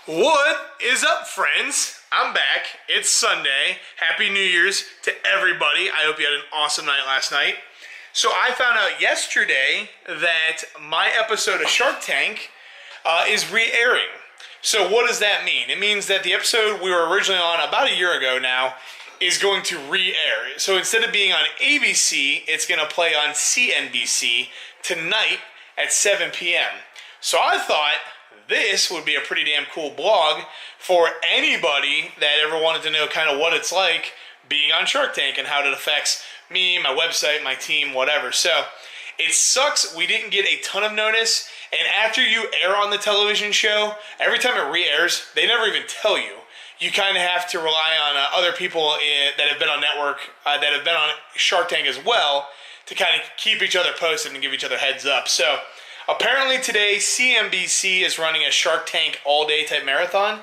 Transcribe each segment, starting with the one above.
What is up, friends? I'm back. It's Sunday. Happy New Year's to everybody. I hope you had an awesome night last night. So I found out yesterday that my episode of Shark Tank is re-airing. So what does that mean? It means that the episode we were originally on about a year ago now is going to re-air. So instead of being on ABC, it's going to play on Cnbc tonight at 7 p.m. So I thought this would be a pretty damn cool blog for anybody that ever wanted to know kind of what it's like being on Shark Tank and how it affects me, my website, my team, whatever. So it sucks we didn't get a ton of notice, and after you air on the television show, every time it re-airs, they never even tell you. You kind of have to rely on other people that have been on network, that have been on Shark Tank as well, to kind of keep each other posted and give each other heads up. So apparently today, CNBC is running a Shark Tank all-day type marathon,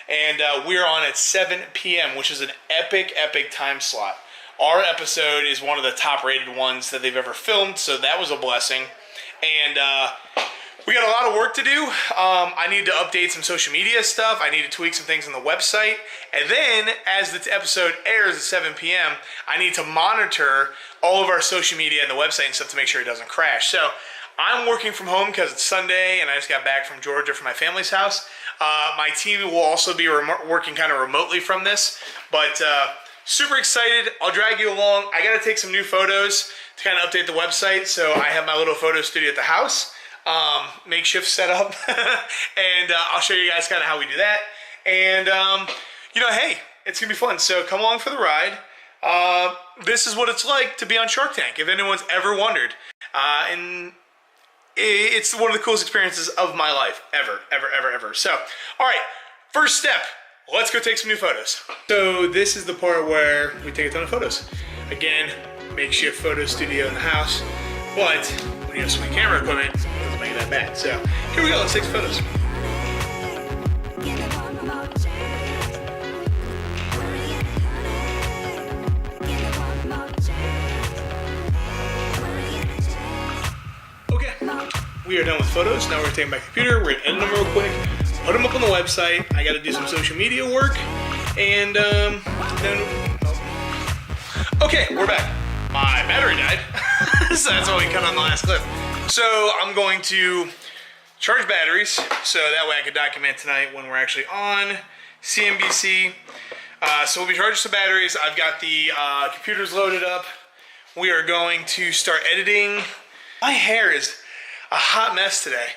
and we're on at 7 p.m., which is an epic, epic time slot. Our episode is one of the top-rated ones that they've ever filmed, so that was a blessing. And we got a lot of work to do. I need to update some social media stuff. I need to tweak some things on the website. And then, as the episode airs at 7 p.m., I need to monitor all of our social media and the website and stuff to make sure it doesn't crash. So I'm working from home because it's Sunday, and I just got back from Georgia from my family's house. My team will also be working kind of remotely from this, but super excited. I'll drag you along. I got to take some new photos to kind of update the website, so I have my little photo studio at the house, makeshift setup, and I'll show you guys kind of how we do that. And, hey, it's going to be fun, so come along for the ride. This is what it's like to be on Shark Tank, if anyone's ever wondered. And it's one of the coolest experiences of my life, ever. So, all right, first step, let's go take some new photos. So this is the part where we take a ton of photos. Again, makeshift photo studio in the house, but when you have sweet camera equipment, it doesn't make it that bad. So here we go, let's take some photos. We are done with photos. Now we're going to take them back to the computer. We're going to edit them real quick, put them up on the website. I got to do some social media work. And okay, we're back. My battery died. So that's why we cut on the last clip. So I'm going to charge batteries so that way I can document tonight when we're actually on CNBC. So we'll be charging some batteries. I've got the computers loaded up. We are going to start editing. My hair is a hot mess today.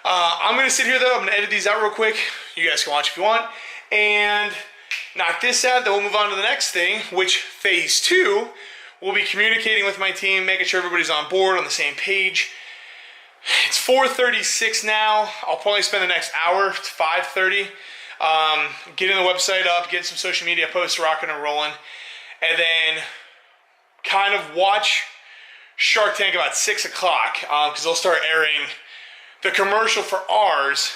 I'm gonna sit here though, I'm gonna edit these out real quick. You guys can watch if you want. And knock this out, then we'll move on to the next thing, which phase 2, will be communicating with my team, making sure everybody's on board, on the same page. It's 4:36 now. I'll probably spend the next hour to 5:30 getting the website up, getting some social media posts rocking and rolling, and then kind of watch Shark Tank about 6 o'clock because they'll start airing the commercial for ours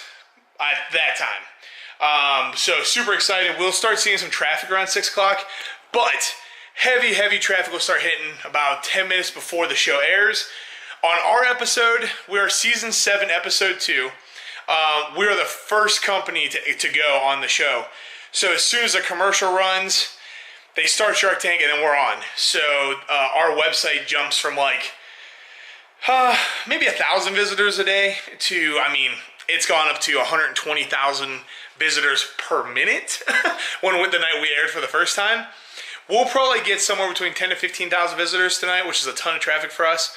at that time. So super excited. We'll start seeing some traffic around 6 o'clock, but heavy traffic will start hitting about 10 minutes before the show airs. On our episode, we are season 7, episode 2. We are the first company to go on the show. So as soon as the commercial runs, they start Shark Tank and then we're on. So our website jumps from like maybe 1,000 visitors a day to, it's gone up to 120,000 visitors per minute when the night we aired for the first time. We'll probably get somewhere between 10 to 15,000 visitors tonight, which is a ton of traffic for us.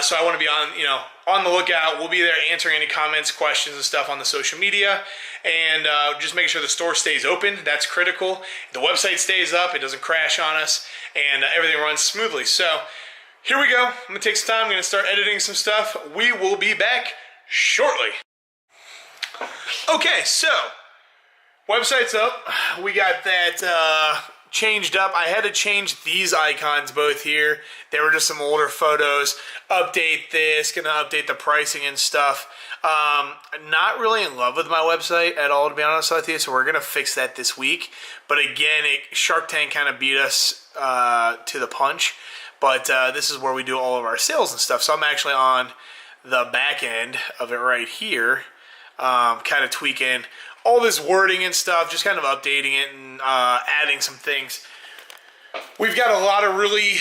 So I want to be on the lookout. We'll be there answering any comments, questions, and stuff on the social media, and just making sure the store stays open. That's critical. The website stays up, it doesn't crash on us, and everything runs smoothly. So here we go. I'm gonna take some time. I'm gonna start editing some stuff. We will be back shortly. Okay, so website's up. We got that changed up. I had to change these icons both here. They were just some older photos. Update this, gonna update the pricing and stuff. Not really in love with my website at all, to be honest with you, so we're gonna fix that this week. But again, Shark Tank kind of beat us to the punch. But this is where we do all of our sales and stuff. So I'm actually on the back end of it right here, kind of tweaking all this wording and stuff, just kind of updating it and adding some things. We've got a lot of really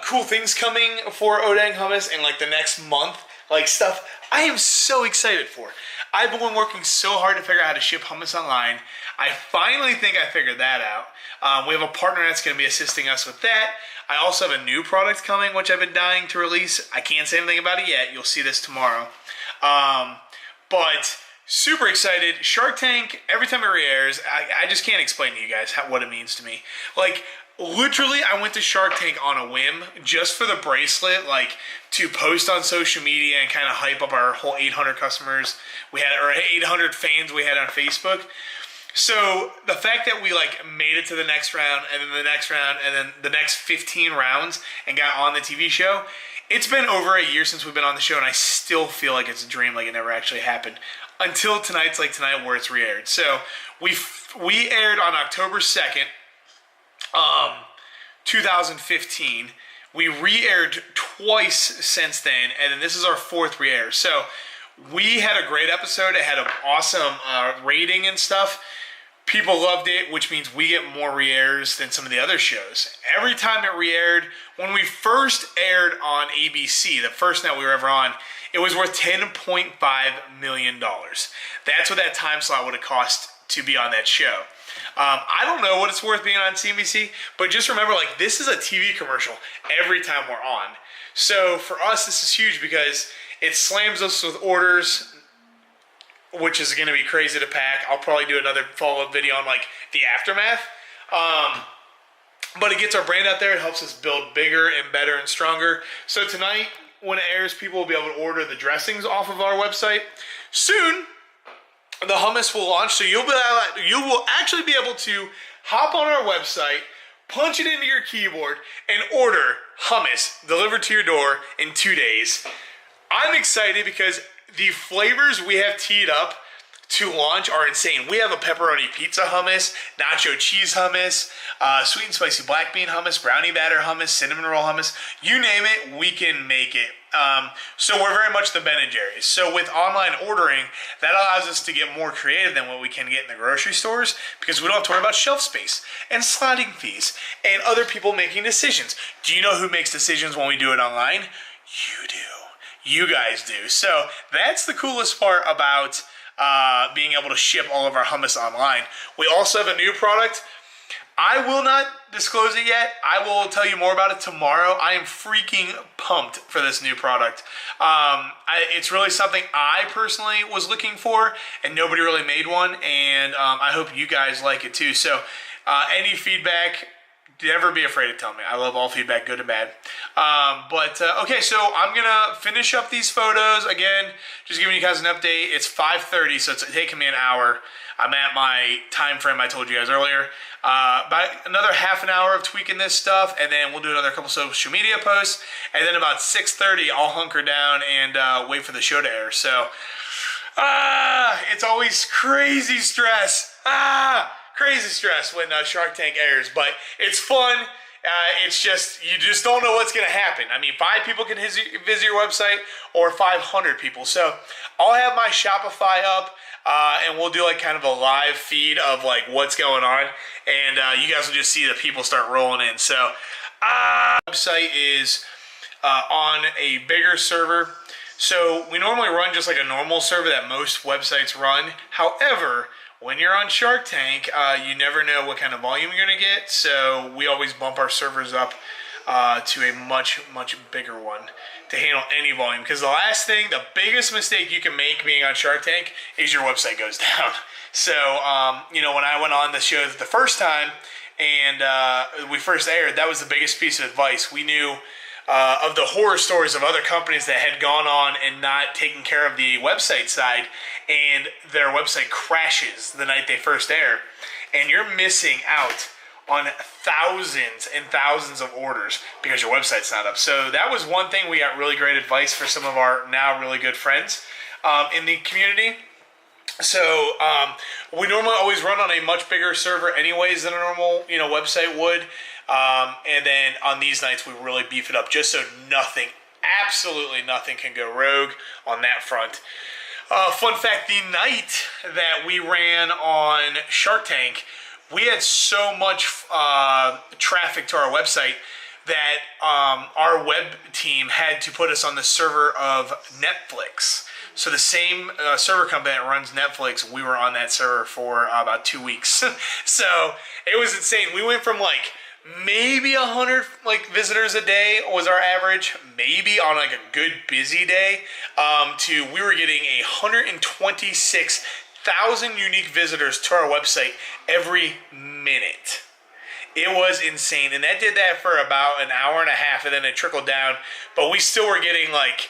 cool things coming for O'Dang Hummus in like the next month, like stuff I am so excited for. I've been working so hard to figure out how to ship hummus online. I finally think I figured that out. We have a partner that's going to be assisting us with that. I also have a new product coming, which I've been dying to release. I can't say anything about it yet. You'll see this tomorrow. But super excited. Shark Tank, every time it re-airs, I just can't explain to you guys what it means to me. Like, literally, I went to Shark Tank on a whim just for the bracelet, like to post on social media and kind of hype up our whole 800 customers we had, or 800 fans we had on Facebook. So the fact that we like made it to the next round and then the next round and then the next 15 rounds and got on the TV show, it's been over a year since we've been on the show and I still feel like it's a dream, like it never actually happened. Until tonight's like tonight where it's re-aired. So we aired on October 2nd, 2015. We re-aired twice since then, and then this is our fourth re-air. So we had a great episode. It had an awesome rating and stuff. People loved it, which means we get more re-airs than some of the other shows. Every time it re-aired, when we first aired on ABC, the first night we were ever on, it was worth $10.5 million. That's what that time slot would have cost to be on that show. I don't know what it's worth being on Cnbc, but just remember, like, this is a TV commercial every time we're on. So for us, this is huge because it slams us with orders, which is going to be crazy to pack. I'll probably do another follow-up video on, like, the aftermath. But it gets our brand out there. It helps us build bigger and better and stronger. So tonight, when it airs, people will be able to order the dressings off of our website. Soon, the hummus will launch, so you will actually be able to hop on our website, punch it into your keyboard, and order hummus delivered to your door in 2 days. I'm excited because the flavors we have teed up to launch are insane. We have a pepperoni pizza hummus, nacho cheese hummus, sweet and spicy black bean hummus, brownie batter hummus, cinnamon roll hummus. You name it, we can make it. So we're very much the Ben & Jerry's. So with online ordering, that allows us to get more creative than what we can get in the grocery stores because we don't have to worry about shelf space and slotting fees and other people making decisions. Do you know who makes decisions when we do it online? You do. You guys do. So that's the coolest part about being able to ship all of our hummus online. We also have a new product. I will not disclose it yet. I will tell you more about it tomorrow. I am freaking pumped for this new product. It's really something I personally was looking for, and nobody really made one, and I hope you guys like it too. So any feedback, never be afraid to tell me. I love all feedback, good and bad. Okay, so I'm going to finish up these photos. Again, just giving you guys an update. It's 5:30, so it's taking me an hour. I'm at my time frame I told you guys earlier. About another half an hour of tweaking this stuff, and then we'll do another couple social media posts. And then about 6:30, I'll hunker down and wait for the show to air. So, it's always crazy stress. Crazy stress when Shark Tank airs, but it's fun. It's just, you just don't know what's going to happen. I mean, 5 people can visit your website or 500 people. So I'll have my Shopify up and we'll do like kind of a live feed of like what's going on. And you guys will just see the people start rolling in. So website is on a bigger server. So we normally run just like a normal server that most websites run. However, when you're on Shark Tank, you never know what kind of volume you're going to get, so we always bump our servers up to a much, much bigger one to handle any volume. Because the biggest mistake you can make being on Shark Tank is your website goes down. So, when I went on the show the first time and we first aired, that was the biggest piece of advice. We knew of the horror stories of other companies that had gone on and not taken care of the website side, and their website crashes the night they first air, and you're missing out on thousands and thousands of orders because your website's not up. So that was one thing we got really great advice for some of our now really good friends in the community. So we normally always run on a much bigger server anyways than a normal website would. And then on these nights, we really beef it up just so nothing, absolutely nothing can go rogue on that front. Fun fact, the night that we ran on Shark Tank, we had so much traffic to our website that our web team had to put us on the server of Netflix. So the same server company that runs Netflix, we were on that server for about 2 weeks. So it was insane. We went from like maybe 100 visitors a day was our average, maybe on like a good busy day, to we were getting 126,000 unique visitors to our website every minute. It was insane, and that did that for about an hour and a half, and then it trickled down. But we still were getting like,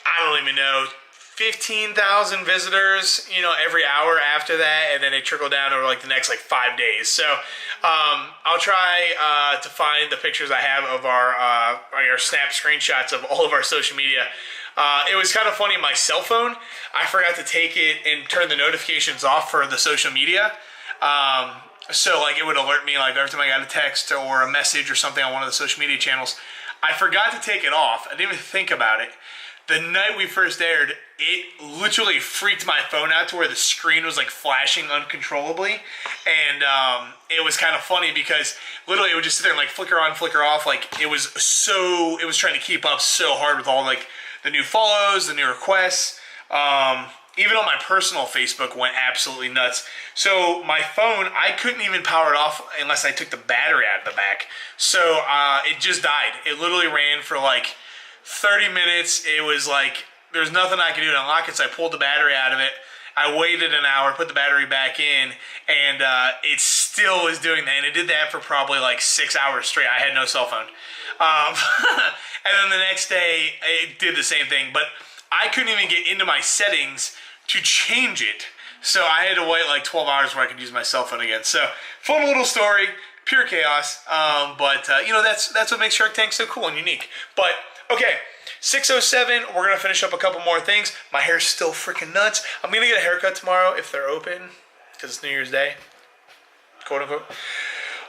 I don't even know, 15,000 visitors, every hour after that, and then it trickled down over like the next 5 days. So I'll try to find the pictures I have of our snap screenshots of all of our social media. It was kind of funny. My cell phone, I forgot to take it and turn the notifications off for the social media. So it would alert me every time I got a text or a message or something on one of the social media channels. I forgot to take it off. I didn't even think about it. The night we first aired, it literally freaked my phone out to where the screen was flashing uncontrollably. And it was kind of funny because literally it would just sit there and flicker on, flicker off. It was trying to keep up so hard with all the new follows, the new requests. Even on my personal Facebook went absolutely nuts. So my phone, I couldn't even power it off unless I took the battery out of the back. So it just died. It literally ran for 30 minutes. It was there's nothing I could do to unlock it, so I pulled the battery out of it. I waited an hour, put the battery back in, and it still was doing that. And it did that for probably 6 hours straight. I had no cell phone. And then the next day, it did the same thing. But I couldn't even get into my settings to change it. So I had to wait 12 hours before I could use my cell phone again. So fun little story, pure chaos. But that's what makes Shark Tank so cool and unique. But okay, 6:07, we're going to finish up a couple more things. My hair's still freaking nuts. I'm going to get a haircut tomorrow if they're open, because it's New Year's Day, quote unquote.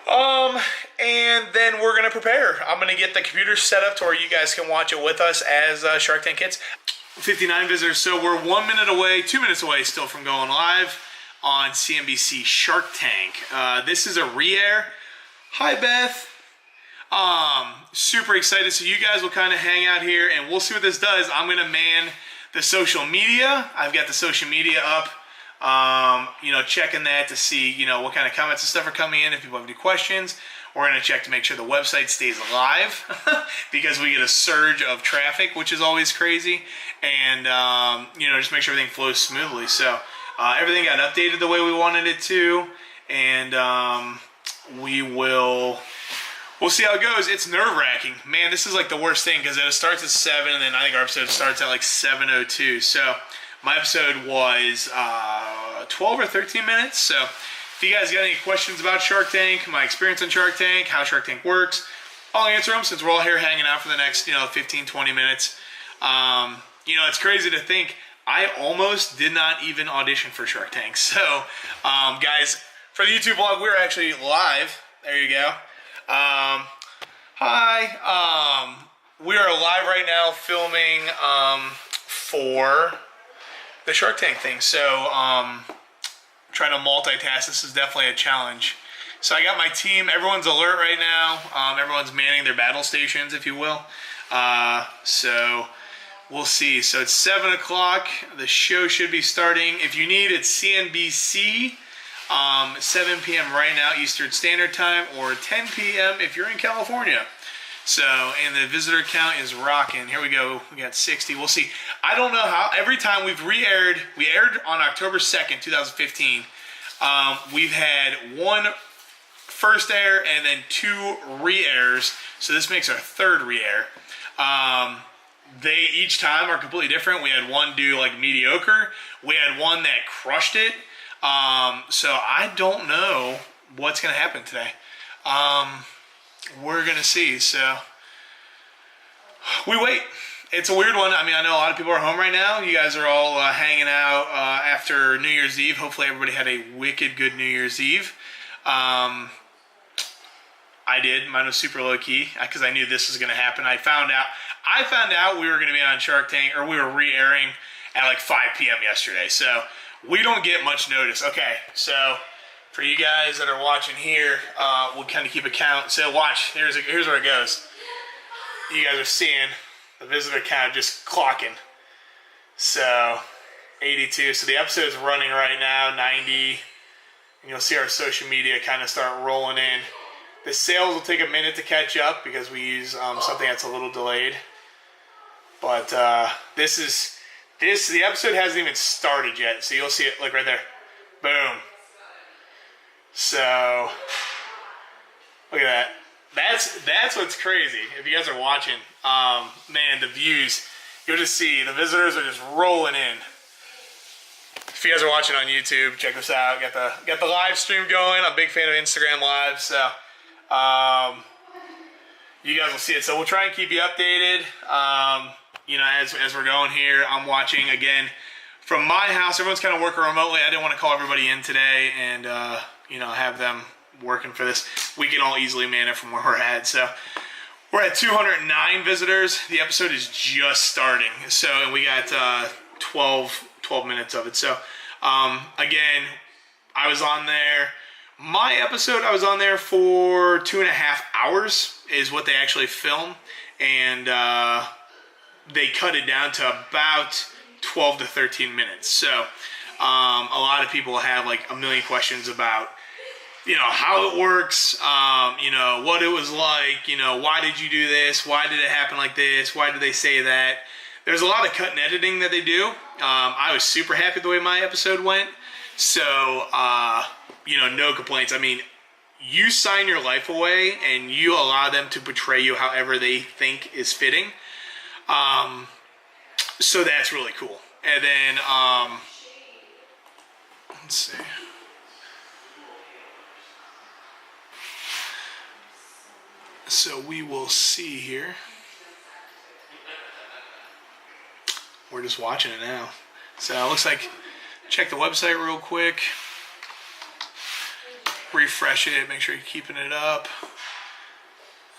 And then we're going to prepare. I'm going to get the computer set up to where you guys can watch it with us as Shark Tank Kids. 59 visitors, so we're 1 minute away, 2 minutes away still from going live on CNBC Shark Tank. This is a re-air. Hi, Beth. Super excited. So you guys will kind of hang out here and we'll see what this does. I'm going to man the social media. I've got the social media up, checking that to see, what kind of comments and stuff are coming in. If people have any questions, we're going to check to make sure the website stays alive because we get a surge of traffic, which is always crazy. And, just make sure everything flows smoothly. So, everything got updated the way we wanted it to. And, we'll see how it goes. It's nerve-wracking. Man, this is the worst thing because it starts at 7 and then I think our episode starts at 7:02. So my episode was 12 or 13 minutes. So if you guys got any questions about Shark Tank, my experience on Shark Tank, how Shark Tank works, I'll answer them since we're all here hanging out for the next 15, 20 minutes. It's crazy to think I almost did not even audition for Shark Tank. So guys, for the YouTube vlog, we're actually live. There you go. Hi. We are live right now filming for the Shark Tank thing. So trying to multitask. This is definitely a challenge. So I got my team. Everyone's alert right now. Everyone's manning their battle stations, if you will. So we'll see. So it's 7 o'clock. The show should be starting. If you need, it's CNBC. 7 p.m. right now Eastern Standard Time, or 10 p.m. if you're in California. So, and the visitor count is rocking. Here we go. We got 60. We'll see. I don't know how. Every time we've re-aired, we aired on October 2nd, 2015. We've had one first air and then 2 re-airs. So this makes our 3rd re-air. They each time are completely different. We had one do mediocre. We had one that crushed it. So I don't know what's going to happen today. We're going to see. So we wait. It's a weird one. I mean, I know a lot of people are home right now. You guys are all hanging out after New Year's Eve. Hopefully everybody had a wicked good New Year's Eve. I did. Mine was super low key because I knew this was going to happen. I found out we were going to be on Shark Tank, or we were re-airing at like 5 p.m. yesterday. So we don't get much notice. Okay, so for you guys that are watching here, we'll kind of keep a count. So watch, here's where it goes. You guys are seeing the visitor count just clocking. So 82. So the episode's running right now, 90. And you'll see our social media kind of start rolling in. The sales will take a minute to catch up because we use something that's a little delayed. But the episode hasn't even started yet. So you'll see it, like right there. Boom. So look at that. That's what's crazy. If you guys are watching, man, the views, you'll just see the visitors are just rolling in. If you guys are watching on YouTube, check this out. Got the live stream going. I'm a big fan of Instagram Live, so you guys will see it. So we'll try and keep you updated. You know, as we're going here, I'm watching again from my house. Everyone's kind of working remotely. I didn't want to call everybody in today and you know, have them working for this. We can all easily man it from where we're at. So we're at 209 visitors. The episode is just starting. So, and we got 12 minutes of it. So again, I was on there. My episode, I was on there for 2.5 hours is what they actually film. And they cut it down to about 12 to 13 minutes. So a lot of people have like a million questions about, you know, how it works, you know, what it was like, you know, why did you do this? Why did it happen like this? Why did they say that? There's a lot of cut and editing that they do. I was super happy the way my episode went. So, you know, no complaints. I mean, you sign your life away and you allow them to portray you however they think is fitting. So that's really cool. And then, let's see. So we will see here. We're just watching it now. So it looks like, check the website real quick. Refresh it, make sure you're keeping it up.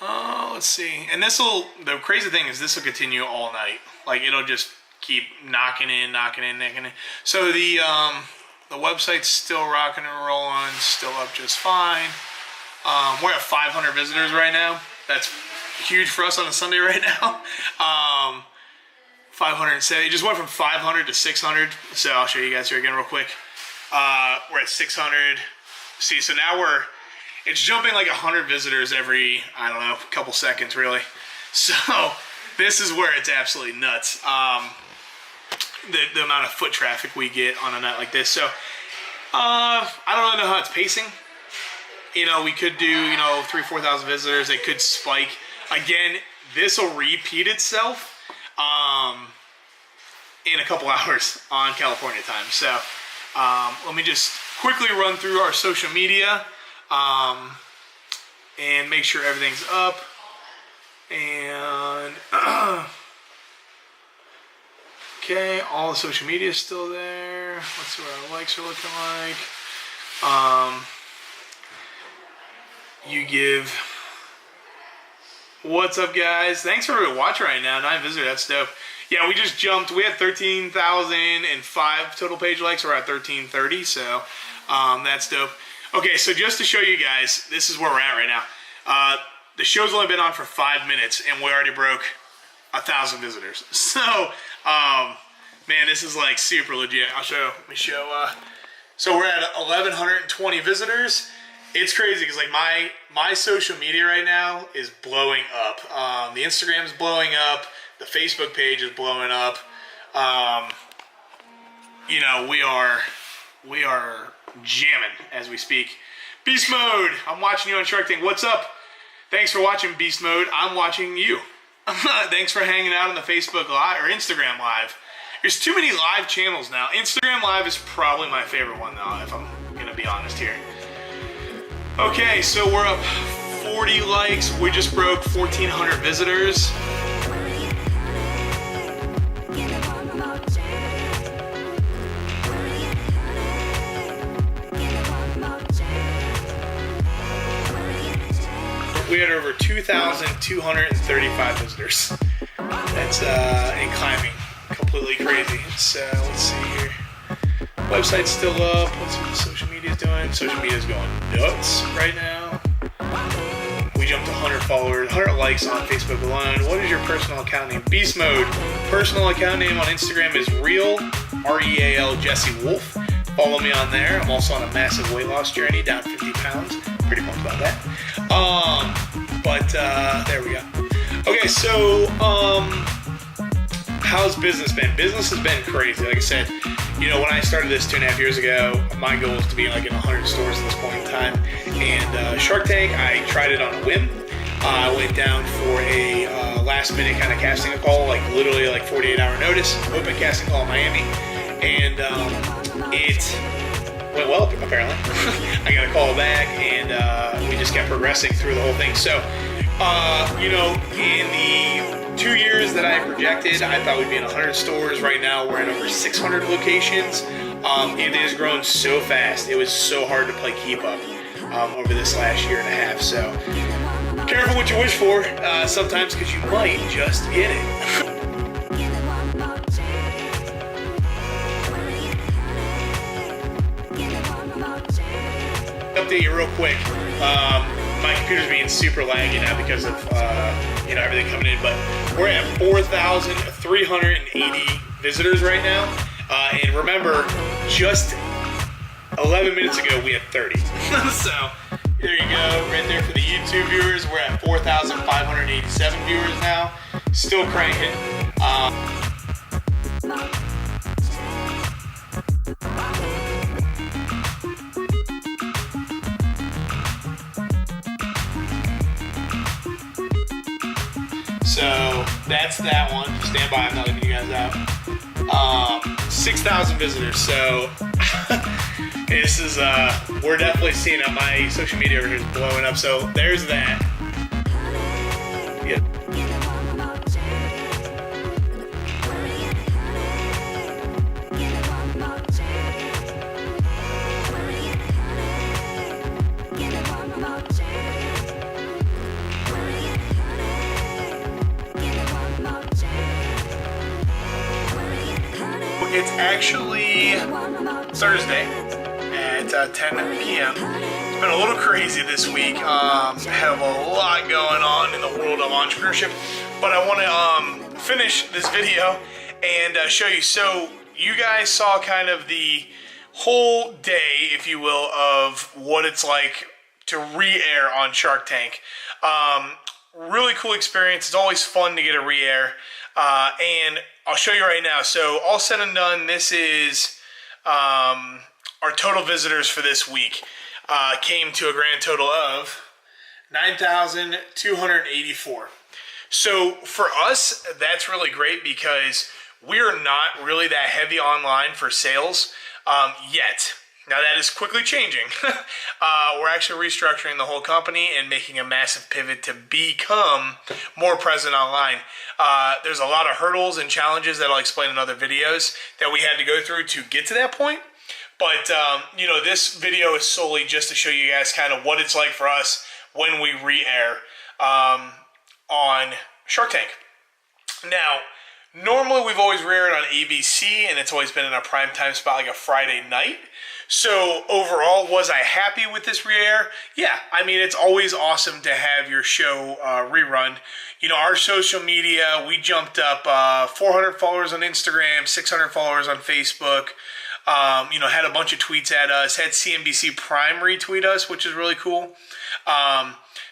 Let's see. And the crazy thing is this will continue all night. Like it'll just keep knocking in. So the website's still rocking and rolling, still up just fine. We're at 500 visitors right now. That's huge for us on a Sunday right now. 570. It just went from 500 to 600. So I'll show you guys here again real quick. We're at 600. See, so now it's jumping like 100 visitors every, I don't know, couple seconds really. So this is where it's absolutely nuts. The amount of foot traffic we get on a night like this. So I don't really know how it's pacing. You know, we could do, you know, 3,000-4,000 visitors. It could spike. Again, this will repeat itself in a couple hours on California time. So let me just quickly run through our social media and make sure everything's up. And okay, all the social media is still there. Let's see what our likes are looking like. You give. What's up, guys? Thanks for watching right now. 9 visitors, that's dope. Yeah, we just jumped. We had 13,005 total page likes. We're at 1330, so that's dope. Okay, so just to show you guys, this is where we're at right now. The show's only been on for 5 minutes, and we already broke 1,000 visitors. So, man, this is like super legit. Let me show. So we're at 1,120 visitors. It's crazy because like my social media right now is blowing up. The Instagram is blowing up. The Facebook page is blowing up. You know, we are jamming as we speak. Beast Mode, I'm watching you on Shark Tank. What's up? Thanks for watching Beast Mode. I'm watching you. Thanks for hanging out on the Facebook Live or Instagram Live. There's too many live channels now. Instagram Live is probably my favorite one though, if I'm gonna be honest here. Okay, so we're up 40 likes. We just broke 1,400 visitors. We had over 2,235 visitors. That's and climbing. A couple completely crazy. So let's see here. Website's still up. Let's see what social media's doing. Social media's going nuts right now. We jumped to 100 followers, 100 likes on Facebook alone. What is your personal account name? Beast Mode. Personal account name on Instagram is Real, R-E-A-L, Jesse Wolf. Follow me on there. I'm also on a massive weight loss journey, down 50 pounds. Pretty pumped about that. There we go. Okay, so, how's business been? Business has been crazy. Like I said, you know, when I started this 2.5 years ago, my goal was to be like in 100 stores at this point in time. And Shark Tank, I tried it on a whim. I went down for a last minute kind of casting call, like literally like 48-hour notice, open casting call in Miami. And it went well, apparently. I got a call back, and we just kept progressing through the whole thing. So, you know, in the 2 years that I projected, I thought we'd be in 100 stores. Right now, we're in over 600 locations. It has grown so fast. It was so hard to play keep up over this last year and a half. So, careful what you wish for sometimes, because you might just get it. Update you real quick. My computer's being super laggy now because of you know, everything coming in, but we're at 4,380 visitors right now. And remember, just 11 minutes ago we had 30. So there you go, right there for the YouTube viewers. We're at 4,587 viewers now. Still cranking. So that's that one. Stand by, I'm not leaving you guys out. 6,000 visitors. So this is we're definitely seeing it. My social media over here is blowing up. So there's that. Yeah. It's actually Thursday at 10 p.m. It's been a little crazy this week. Have a lot going on in the world of entrepreneurship, but I want to finish this video and show you. So you guys saw kind of the whole day, if you will, of what it's like to re-air on Shark Tank. Really cool experience. It's always fun to get a re-air. And I'll show you right now. So all said and done, this is our total visitors for this week. Came to a grand total of 9,284. So for us, that's really great because we're not really that heavy online for sales yet. Now that is quickly changing. We're actually restructuring the whole company and making a massive pivot to become more present online. There's a lot of hurdles and challenges that I'll explain in other videos that we had to go through to get to that point. But, you know, this video is solely just to show you guys kind of what it's like for us when we re-air on Shark Tank. Now, normally we've always re-aired on ABC, and it's always been in a prime time spot like a Friday night. So overall, was I happy with this re-air? Yeah, I mean, it's always awesome to have your show rerun. You know, our social media, we jumped up 400 followers on Instagram, 600 followers on Facebook. You know, had a bunch of tweets at us, had CNBC Prime retweet us, which is really cool.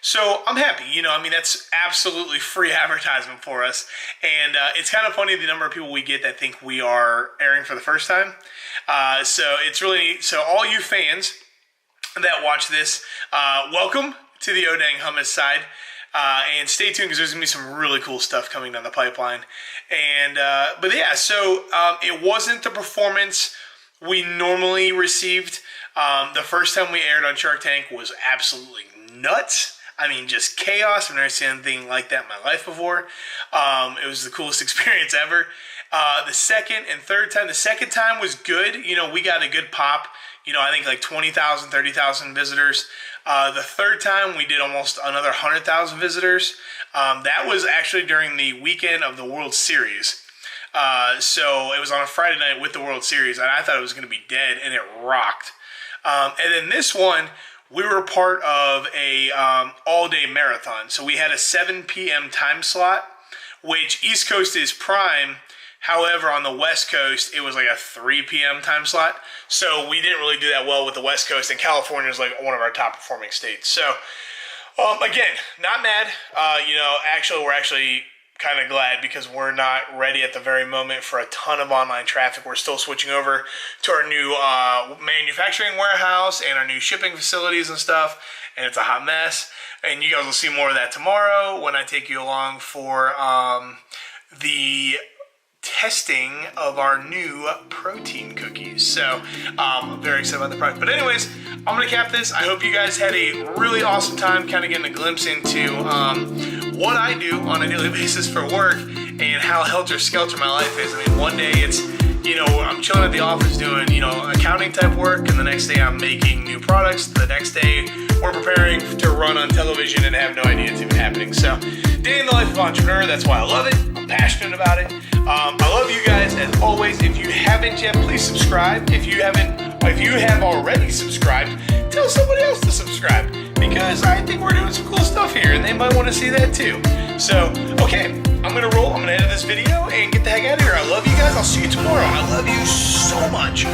So I'm happy, you know, I mean, that's absolutely free advertisement for us. And it's kind of funny the number of people we get that think we are airing for the first time. So it's really neat. So all you fans that watch this, welcome to the O'Dang Hummus side. And stay tuned because there's going to be some really cool stuff coming down the pipeline. And but yeah, so it wasn't the performance we normally received. The first time we aired on Shark Tank was absolutely nuts. I mean, just chaos. I've never seen anything like that in my life before. It was the coolest experience ever. The second and third time, the second time was good. You know, we got a good pop. You know, I think like 20,000, 30,000 visitors. The third time, we did almost another 100,000 visitors. That was actually during the weekend of the World Series. So it was on a Friday night with the World Series, and I thought it was going to be dead, and it rocked. And then this one, we were part of a all-day marathon. So we had a 7 p.m. time slot, which East Coast is prime. However, on the West Coast, it was like a 3 p.m. time slot. So we didn't really do that well with the West Coast, and California is like one of our top performing states. So, again, not mad. We're actually kind of glad because we're not ready at the very moment for a ton of online traffic. We're still switching over to our new manufacturing warehouse and our new shipping facilities and stuff, and it's a hot mess. And you guys will see more of that tomorrow when I take you along for the testing of our new protein cookies. So I'm very excited about the product. But anyways, I'm going to cap this. I hope you guys had a really awesome time kind of getting a glimpse into what I do on a daily basis for work and how helter-skelter my life is. I mean, one day it's, I'm chilling at the office doing, accounting type work, and the next day I'm making new products. The next day we're preparing to run on television and have no idea it's even happening. So, day in the life of an entrepreneur, that's why I love it. I'm passionate about it. I love you guys as always. If you haven't yet, please subscribe. If you have already subscribed, tell somebody else to subscribe, because I think we're doing some cool stuff here and they might want to see that too. So, okay, I'm going to roll. I'm going to edit this video and get the heck out of here. I love you guys. I'll see you tomorrow. I love you so much.